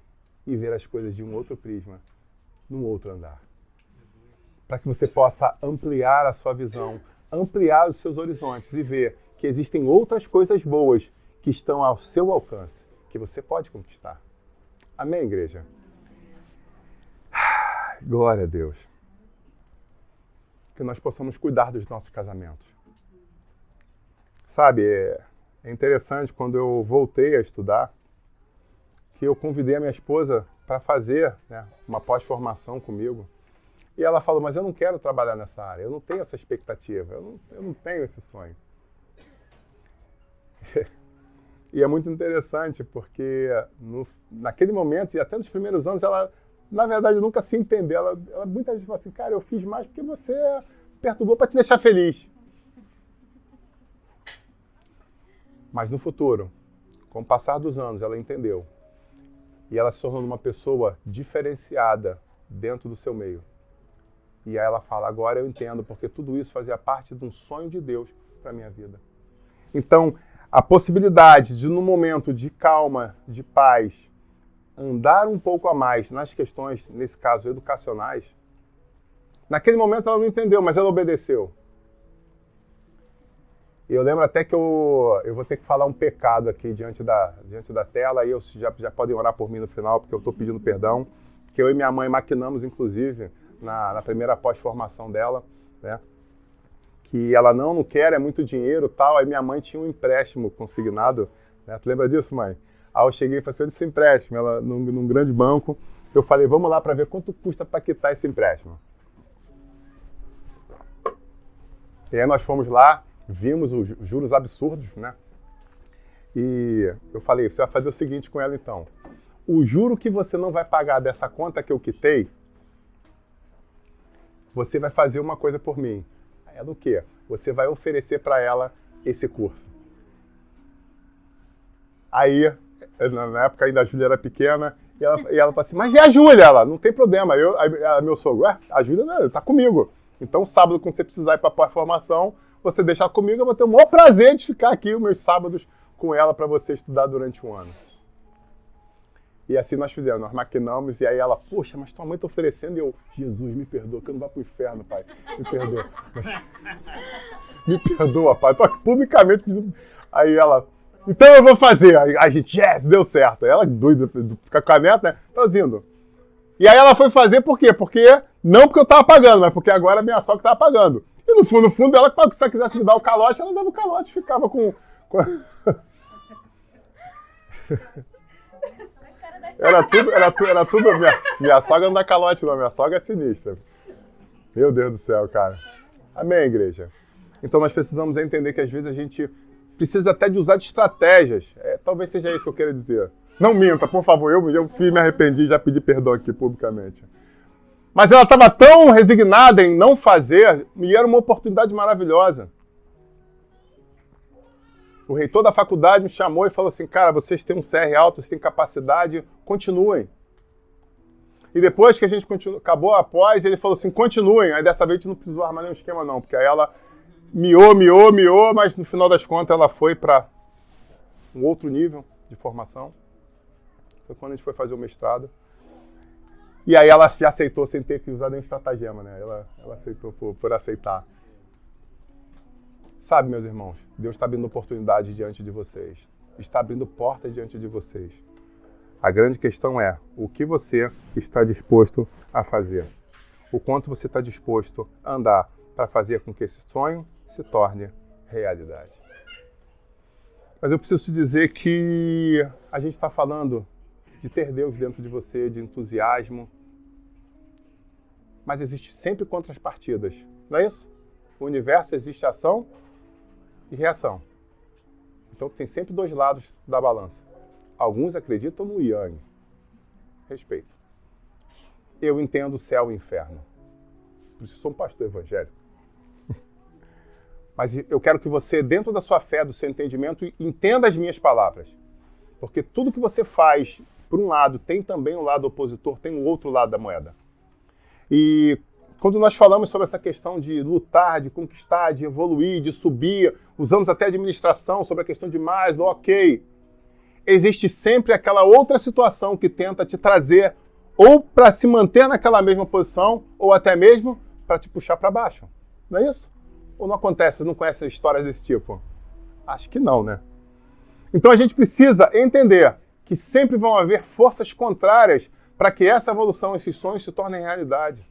e ver as coisas de um outro prisma, num outro andar. Para que você possa ampliar a sua visão, ampliar os seus horizontes e ver que existem outras coisas boas que estão ao seu alcance, que você pode conquistar. Amém, igreja? Glória a Deus. Que nós possamos cuidar dos nossos casamentos. Sabe, é interessante, quando eu voltei a estudar, que eu convidei a minha esposa para fazer, né, uma pós-formação comigo. E ela falou, mas eu não quero trabalhar nessa área, eu não tenho essa expectativa, eu não tenho esse sonho. E é muito interessante, porque naquele momento, e até nos primeiros anos, ela, na verdade, nunca se entendeu. Ela muitas vezes fala assim, cara, eu fiz mais porque você perturbou para te deixar feliz. Mas no futuro, com o passar dos anos, ela entendeu. E ela se tornou uma pessoa diferenciada dentro do seu meio. E aí ela fala, agora eu entendo, porque tudo isso fazia parte de um sonho de Deus para a minha vida. Então, a possibilidade de, num momento de calma, de paz, andar um pouco a mais nas questões, nesse caso, educacionais, naquele momento ela não entendeu, mas ela obedeceu. E eu lembro até que eu vou ter que falar um pecado aqui diante da tela, e já podem orar por mim no final, porque eu estou pedindo perdão, que eu e minha mãe maquinamos, inclusive, na primeira pós-formação dela, né? Que ela não quer, é muito dinheiro e tal. Aí minha mãe tinha um empréstimo consignado, né? Tu lembra disso, mãe? Aí eu cheguei e falei assim, onde esse empréstimo? Ela, num grande banco. Eu falei, vamos lá para ver quanto custa para quitar esse empréstimo. E aí nós fomos lá, vimos os juros absurdos, né? E eu falei, você vai fazer o seguinte com ela então. O juro que você não vai pagar dessa conta que eu quitei, você vai fazer uma coisa por mim. É do quê? Você vai oferecer para ela esse curso. Aí, na época ainda a Júlia era pequena, e ela falou assim, mas e a Júlia? Ela, não tem problema. Meu sogro, a Júlia está comigo. Então, sábado, quando você precisar ir para a pós-formação, você deixar comigo, eu vou ter o maior prazer de ficar aqui os meus sábados com ela para você estudar durante um ano. E assim nós fizemos, nós maquinamos, e aí ela, poxa, mas tua mãe está oferecendo, e eu, Jesus, me perdoa, que eu não vá pro inferno, pai, me perdoa. Me perdoa, pai, tô aqui publicamente pedindo. Aí ela, então eu vou fazer. Aí a gente, yes, deu certo. Aí ela, doida, fica com a neta, né, traduzindo. E aí ela foi fazer por quê? Não porque eu tava pagando, mas porque agora a minha sogra tava pagando. E no fundo, ela, se ela quisesse me dar o calote, ela dava o calote e ficava com... Era tudo. Minha sogra não dá calote, não. Minha sogra é sinistra. Meu Deus do céu, cara. Amém, igreja? Então nós precisamos entender que às vezes a gente precisa até de usar de estratégias. Talvez seja isso que eu quero dizer. Não minta, por favor. Eu me arrependi, já pedi perdão aqui publicamente. Mas ela estava tão resignada em não fazer, e era uma oportunidade maravilhosa. O reitor da faculdade me chamou e falou assim, cara, vocês têm um CR alto, vocês têm capacidade, continuem. E depois que a gente acabou após, ele falou assim, continuem. Aí dessa vez a gente não precisou armar nenhum esquema não, porque aí ela miou, mas no final das contas ela foi para um outro nível de formação. Foi quando a gente foi fazer o mestrado. E aí ela já aceitou sem ter que usar nenhum estratagema, né? Ela aceitou por aceitar. Sabe, meus irmãos, Deus está abrindo oportunidade diante de vocês. Está abrindo portas diante de vocês. A grande questão é o que você está disposto a fazer. O quanto você está disposto a andar para fazer com que esse sonho se torne realidade. Mas eu preciso te dizer que a gente está falando de ter Deus dentro de você, de entusiasmo. Mas existe sempre contrapartidas, não é isso? No universo existe ação e reação. Então tem sempre dois lados da balança. Alguns acreditam no Yang. Respeito. Eu entendo o céu e o inferno. Por isso sou um pastor evangélico. Mas eu quero que você, dentro da sua fé, do seu entendimento, entenda as minhas palavras. Porque tudo que você faz, por um lado, tem também um lado opositor, tem o outro lado da moeda. E quando nós falamos sobre essa questão de lutar, de conquistar, de evoluir, de subir, usamos até administração sobre a questão de mais, ok. Existe sempre aquela outra situação que tenta te trazer ou para se manter naquela mesma posição, ou até mesmo para te puxar para baixo. Não é isso? Ou não acontece? Você não conhece histórias desse tipo? Acho que não, né? Então a gente precisa entender que sempre vão haver forças contrárias para que essa evolução, esses sonhos se tornem realidade.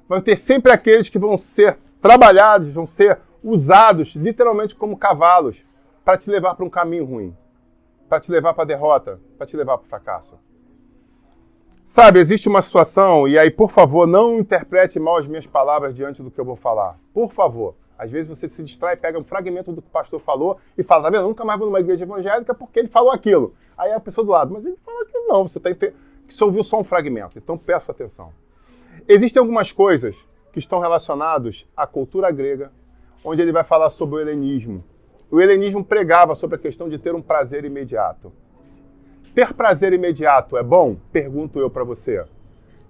Vão ter sempre aqueles que vão ser trabalhados, vão ser usados literalmente como cavalos para te levar para um caminho ruim, para te levar para a derrota, para te levar para o fracasso. Sabe, existe uma situação, e aí, por favor, não interprete mal as minhas palavras diante do que eu vou falar. Por favor. Às vezes você se distrai, pega um fragmento do que o pastor falou e fala, tá vendo, eu nunca mais vou numa igreja evangélica porque ele falou aquilo. Aí a pessoa do lado, mas ele falou aquilo não, você você ouviu só um fragmento. Então, peço atenção. Existem algumas coisas que estão relacionadas à cultura grega, onde ele vai falar sobre o helenismo. O helenismo pregava sobre a questão de ter um prazer imediato. Ter prazer imediato é bom? Pergunto eu para você.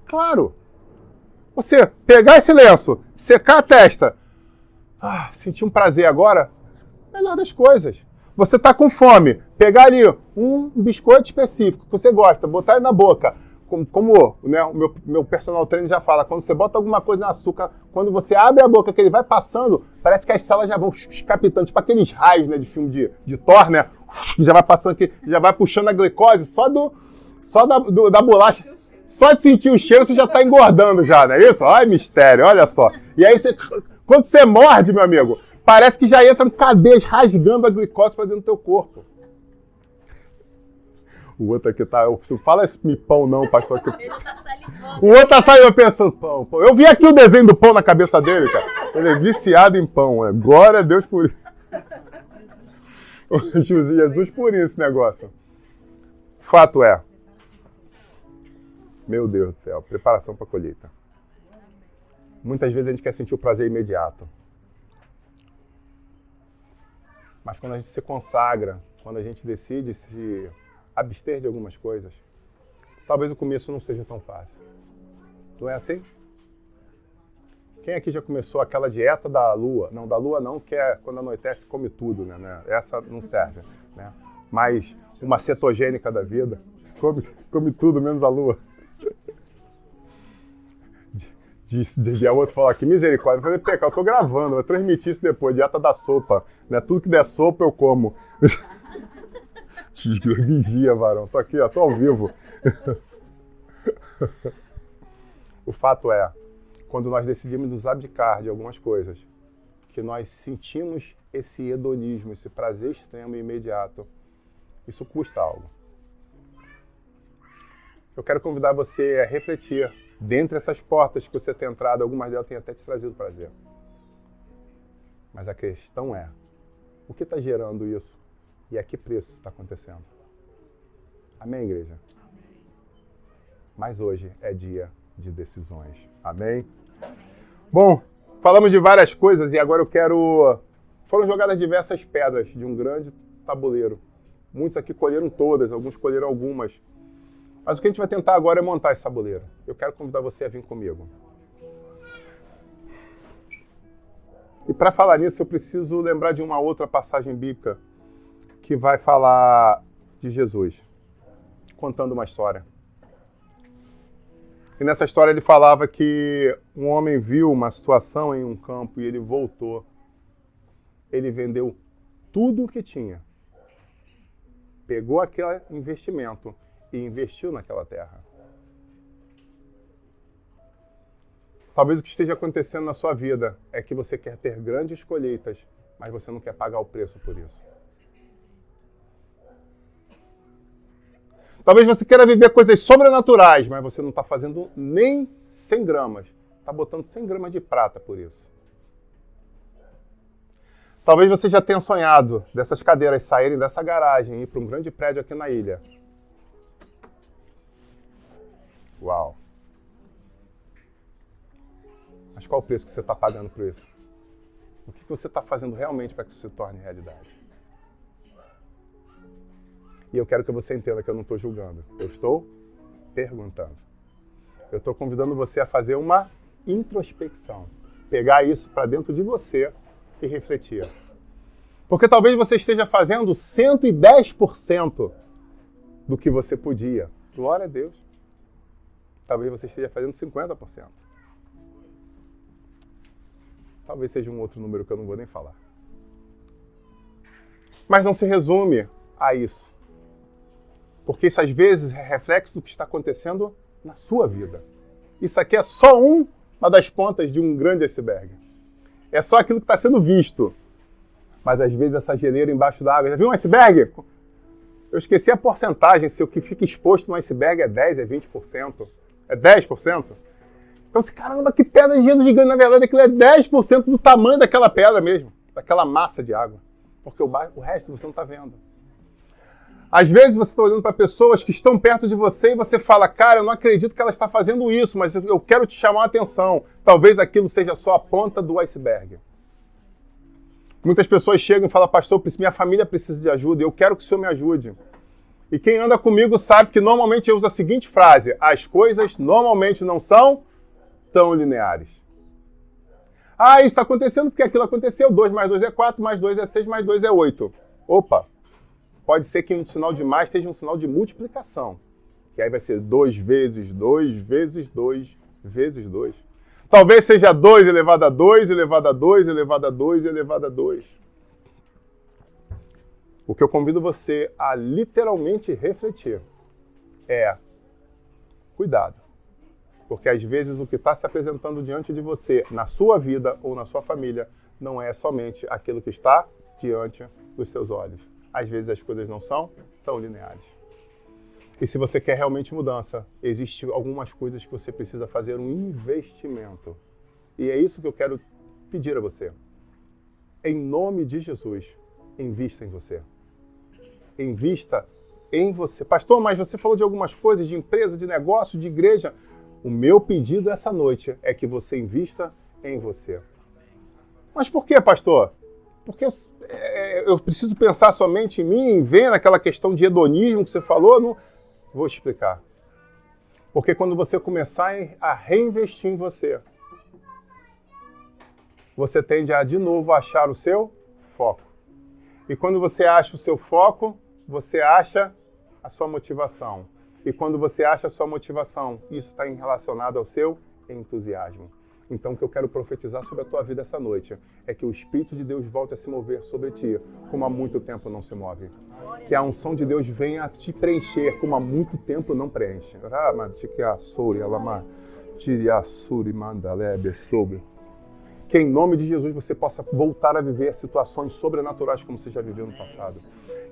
Claro. Você pegar esse lenço, secar a testa, sentir um prazer agora, melhor das coisas. Você está com fome, pegar ali um biscoito específico que você gosta, botar ele na boca, como né, o meu personal trainer já fala, quando você bota alguma coisa no açúcar, quando você abre a boca, que ele vai passando, parece que as células já vão capitando, tipo aqueles raios, né, de filme de Thor, né? Já vai passando aqui, já vai puxando a glicose, só da bolacha. Só de sentir o cheiro, você já está engordando já, não é isso? Ai, mistério, olha só. E aí, quando você morde, meu amigo, parece que já entram cadeias rasgando a glicose para dentro do teu corpo. O outro aqui tá... Não fala esse pão não, pastor. Ele tá salivando. O outro tá salivando pensando, pão. Eu vi aqui o desenho do pão na cabeça dele, cara. Ele é viciado em pão. Glória a Deus por isso. Jesus por isso esse negócio. O fato é... Meu Deus do céu, preparação para a colheita. Muitas vezes a gente quer sentir o prazer imediato. Mas quando a gente se consagra, quando a gente decide se abster de algumas coisas, talvez o começo não seja tão fácil. Não é assim? Quem aqui já começou aquela dieta da lua? Não, da lua não, que é quando anoitece come tudo, né? Essa não serve, né? Mas uma cetogênica da vida, come tudo menos a lua. A outro falou aqui, misericórdia. Eu falei, Peca, eu tô gravando, vou transmitir isso depois, dieta da sopa. Né? Tudo que der sopa eu como. Vigia, varão. Tô aqui, ó, tô ao vivo. O fato é, quando nós decidimos nos abdicar de algumas coisas, que nós sentimos esse hedonismo, esse prazer extremo e imediato, isso custa algo. Eu quero convidar você a refletir. Dentre essas portas que você tem entrado, algumas delas têm até te trazido prazer. Mas a questão é, o que está gerando isso? E a que preço está acontecendo? Amém, igreja? Amém. Mas hoje é dia de decisões. Amém? Amém? Bom, falamos de várias coisas e agora eu quero... Foram jogadas diversas pedras de um grande tabuleiro. Muitos aqui colheram todas, alguns colheram algumas. Mas o que a gente vai tentar agora é montar esse tabuleiro. Eu quero convidar você a vir comigo. E para falar nisso, eu preciso lembrar de uma outra passagem bíblica que vai falar de Jesus, contando uma história. E nessa história ele falava que um homem viu uma situação em um campo e ele voltou. Ele vendeu tudo o que tinha. Pegou aquele investimento e investiu naquela terra. Talvez o que esteja acontecendo na sua vida é que você quer ter grandes colheitas, mas você não quer pagar o preço por isso. Talvez você queira viver coisas sobrenaturais, mas você não está fazendo nem 100 gramas. Está botando 100 gramas de prata por isso. Talvez você já tenha sonhado dessas cadeiras saírem dessa garagem e ir para um grande prédio aqui na ilha. Uau! Mas qual o preço que você está pagando por isso? O que você está fazendo realmente para que isso se torne realidade? E eu quero que você entenda que eu não estou julgando. Eu estou perguntando. Eu estou convidando você a fazer uma introspecção. Pegar isso para dentro de você e refletir. Porque talvez você esteja fazendo 110% do que você podia. Glória a Deus. Talvez você esteja fazendo 50%. Talvez seja um outro número que eu não vou nem falar. Mas não se resume a isso. Porque isso às vezes é reflexo do que está acontecendo na sua vida. Isso aqui é só uma das pontas de um grande iceberg. É só aquilo que está sendo visto. Mas às vezes essa geleira embaixo da água... Já viu um iceberg? Eu esqueci a porcentagem, se o que fica exposto no iceberg é 10%, é 20%, é 10%. Então, caramba, que pedra de gelo gigante, na verdade, aquilo é 10% do tamanho daquela pedra mesmo, daquela massa de água. Porque o resto você não está vendo. Às vezes você está olhando para pessoas que estão perto de você e você fala, cara, eu não acredito que ela está fazendo isso, mas eu quero te chamar a atenção. Talvez aquilo seja só a ponta do iceberg. Muitas pessoas chegam e falam, pastor, minha família precisa de ajuda, eu quero que o senhor me ajude. E quem anda comigo sabe que normalmente eu uso a seguinte frase, as coisas normalmente não são tão lineares. Ah, isso está acontecendo porque aquilo aconteceu, 2 mais 2 é 4, mais 2 é 6, mais 2 é 8. Opa! Pode ser que um sinal de mais seja um sinal de multiplicação. Que aí vai ser 2 vezes 2 vezes 2 vezes 2. Talvez seja 2 elevado a 2, elevado a 2, elevado a 2, elevado a 2. O que eu convido você a literalmente refletir é cuidado. Porque às vezes o que está se apresentando diante de você, na sua vida ou na sua família, não é somente aquilo que está diante dos seus olhos. Às vezes as coisas não são tão lineares. E se você quer realmente mudança, existem algumas coisas que você precisa fazer um investimento. E é isso que eu quero pedir a você. Em nome de Jesus, invista em você. Invista em você. Pastor, mas você falou de algumas coisas, de empresa, de negócio, de igreja. O meu pedido essa noite é que você invista em você. Mas por quê, pastor? Porque eu preciso pensar somente em mim, ver naquela questão de hedonismo que você falou. Não... Vou explicar. Porque quando você começar a reinvestir em você, você tende a, de novo, achar o seu foco. E quando você acha o seu foco, você acha a sua motivação. E quando você acha a sua motivação, isso está relacionado ao seu entusiasmo. Então, o que eu quero profetizar sobre a tua vida essa noite é que o Espírito de Deus volte a se mover sobre ti, como há muito tempo não se move. Que a unção de Deus venha a te preencher, como há muito tempo não preenche. Que em nome de Jesus você possa voltar a viver situações sobrenaturais como você já viveu no passado.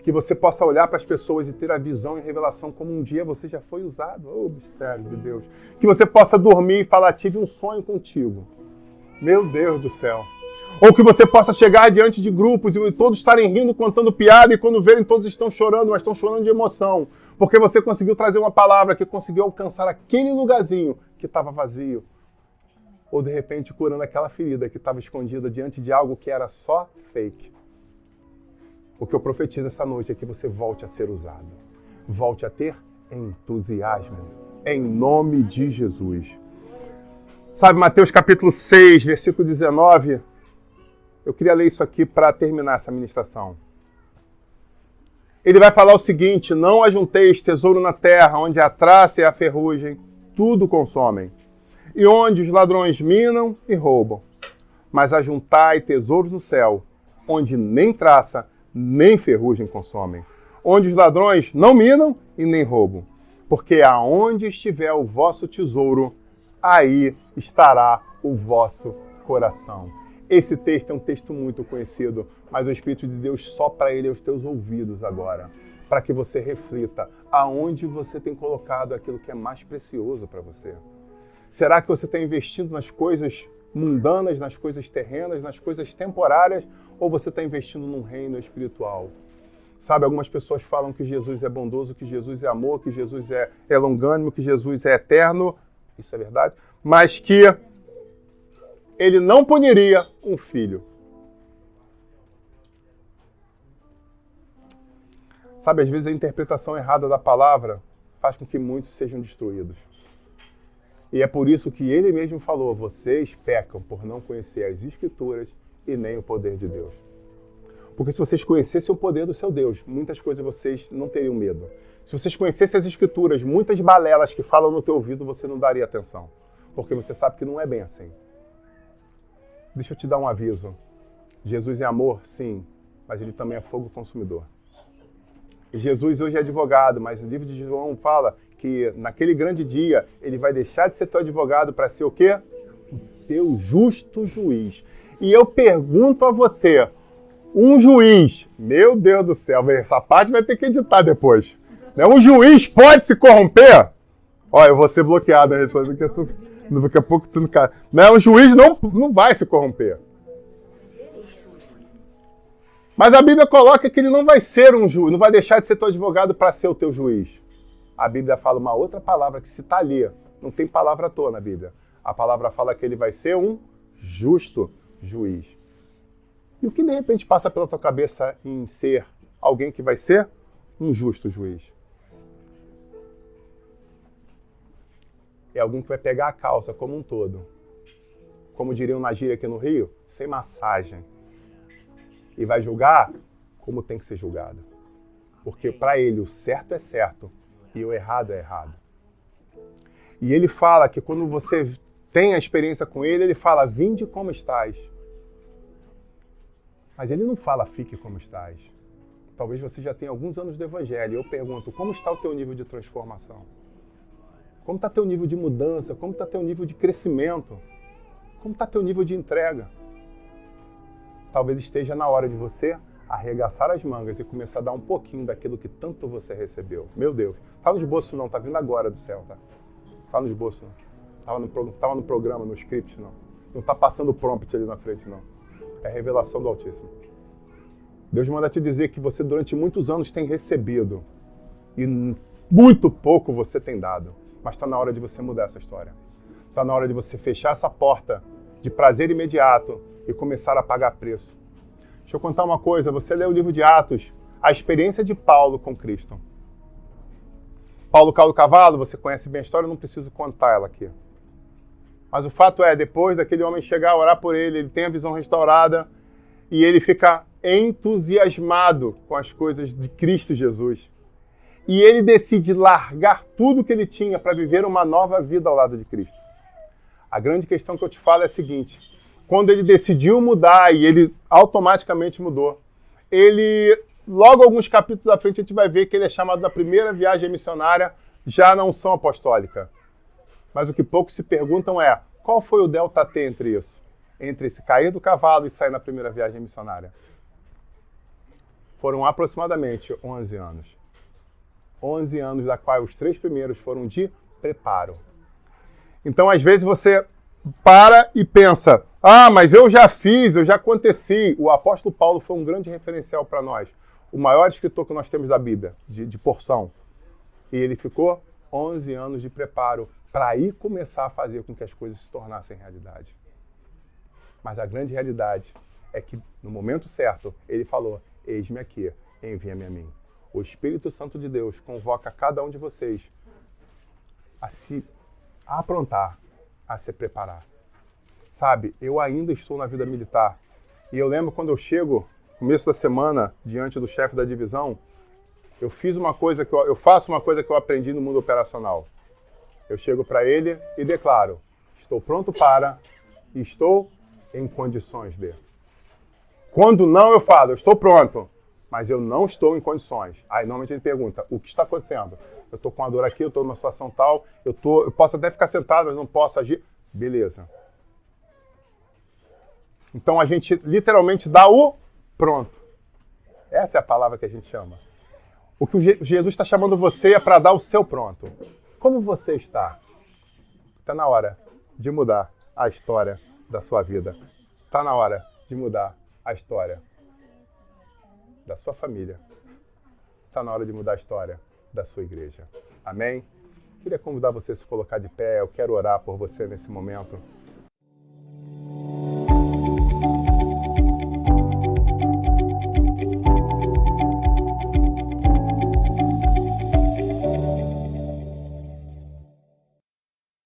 Que você possa olhar para as pessoas e ter a visão e revelação como um dia você já foi usado. Oh, mistério de Deus. Que você possa dormir e falar, tive um sonho contigo. Meu Deus do céu. Ou que você possa chegar diante de grupos e todos estarem rindo, contando piada, e quando verem todos estão chorando, mas estão chorando de emoção. Porque você conseguiu trazer uma palavra que conseguiu alcançar aquele lugarzinho que estava vazio. Ou de repente curando aquela ferida que estava escondida diante de algo que era só fake. O que eu profetizo essa noite é que você volte a ser usado. Volte a ter entusiasmo. Em nome de Jesus. Sabe, Mateus capítulo 6, versículo 19. Eu queria ler isso aqui para terminar essa ministração. Ele vai falar o seguinte: não ajunteis tesouro na terra, onde a traça e a ferrugem tudo consomem, e onde os ladrões minam e roubam. Mas ajuntai tesouro no céu, onde nem traça, nem ferrugem consomem, onde os ladrões não minam e nem roubam. Porque aonde estiver o vosso tesouro, aí estará o vosso coração. Esse texto é um texto muito conhecido, mas o Espírito de Deus sopra ele aos teus ouvidos agora, para que você reflita aonde você tem colocado aquilo que é mais precioso para você. Será que você está investindo nas coisas mundanas, nas coisas terrenas, nas coisas temporárias, ou você está investindo num reino espiritual? Sabe, algumas pessoas falam que Jesus é bondoso, que Jesus é amor, que Jesus é longânimo, que Jesus é eterno, isso é verdade, mas que ele não puniria um filho. Sabe, às vezes a interpretação errada da palavra faz com que muitos sejam destruídos. E é por isso que ele mesmo falou: vocês pecam por não conhecer as Escrituras e nem o poder de Deus. Porque se vocês conhecessem o poder do seu Deus, muitas coisas vocês não teriam medo. Se vocês conhecessem as Escrituras, muitas balelas que falam no teu ouvido, você não daria atenção. Porque você sabe que não é bem assim. Deixa eu te dar um aviso. Jesus é amor, sim, mas ele também é fogo consumidor. E Jesus hoje é advogado, mas o livro de João fala que naquele grande dia ele vai deixar de ser teu advogado para ser o quê? O teu justo juiz. E eu pergunto a você, um juiz, meu Deus do céu, essa parte vai ter que editar depois. Um juiz pode se corromper? Olha, eu vou ser bloqueado, daqui a pouco você não cai. Um juiz não vai se corromper. Mas a Bíblia coloca que ele não vai ser um juiz, não vai deixar de ser teu advogado para ser o teu juiz. A Bíblia fala uma outra palavra que se está ali. Não tem palavra à toa na Bíblia. A palavra fala que ele vai ser um justo juiz. E o que de repente passa pela tua cabeça em ser alguém que vai ser um justo juiz? É alguém que vai pegar a causa como um todo. Como diriam na gíria aqui no Rio, sem massagem. E vai julgar como tem que ser julgado. Porque para ele o certo é certo e o errado é errado. E ele fala que quando você tem a experiência com ele, ele fala: vinde como estás. Mas ele não fala: fique como estás. Talvez você já tenha alguns anos de evangelho. E eu pergunto: como está o teu nível de transformação? Como está teu nível de mudança? Como está teu nível de crescimento? Como está teu nível de entrega? Talvez esteja na hora de você arregaçar as mangas e começar a dar um pouquinho daquilo que tanto você recebeu. Meu Deus, tá no esboço não, tá vindo agora do céu, tá? Tá no esboço não. Tava no programa, no script não. Não tá passando o prompt ali na frente não. É a revelação do Altíssimo. Deus manda te dizer que você durante muitos anos tem recebido e muito pouco você tem dado. Mas está na hora de você mudar essa história. Está na hora de você fechar essa porta de prazer imediato e começar a pagar preço. Deixa eu contar uma coisa. Você lê o livro de Atos, a experiência de Paulo com Cristo. Paulo caiu do cavalo, você conhece bem a história, eu não preciso contar ela aqui. Mas o fato é, depois daquele homem chegar a orar por ele, ele tem a visão restaurada e ele fica entusiasmado com as coisas de Cristo Jesus. E ele decide largar tudo que ele tinha para viver uma nova vida ao lado de Cristo. A grande questão que eu te falo é a seguinte: quando ele decidiu mudar, e ele automaticamente mudou, ele, logo alguns capítulos à frente, a gente vai ver que ele é chamado da primeira viagem missionária, já na unção apostólica. Mas o que poucos se perguntam é, qual foi o delta T entre isso? Entre se cair do cavalo e sair na primeira viagem missionária? Foram aproximadamente 11 anos. 11 anos, da qual os 3 primeiros foram de preparo. Então, às vezes, você para e pensa, mas eu já fiz, eu já aconteci. O apóstolo Paulo foi um grande referencial para nós. O maior escritor que nós temos da Bíblia, de porção. E ele ficou 11 anos de preparo para aí começar a fazer com que as coisas se tornassem realidade. Mas a grande realidade é que, no momento certo, ele falou: eis-me aqui, envia-me a mim. O Espírito Santo de Deus convoca cada um de vocês a se aprontar, a se preparar. Sabe, eu ainda estou na vida militar. E eu lembro quando eu chego, começo da semana, diante do chefe da divisão, eu faço uma coisa que eu aprendi no mundo operacional. Eu chego para ele e declaro: estou pronto para e estou em condições de. Quando não, eu falo: eu estou pronto, mas eu não estou em condições. Aí normalmente ele pergunta: o que está acontecendo? Eu estou com uma dor aqui, eu estou numa situação tal, eu posso até ficar sentado, mas não posso agir. Beleza. Então a gente literalmente dá o pronto. Essa é a palavra que a gente chama. O que Jesus está chamando você é para dar o seu pronto. Como você está? Está na hora de mudar a história da sua vida. Está na hora de mudar a história da sua família. Está na hora de mudar a história da sua igreja. Amém? Queria convidar você a se colocar de pé. Eu quero orar por você nesse momento.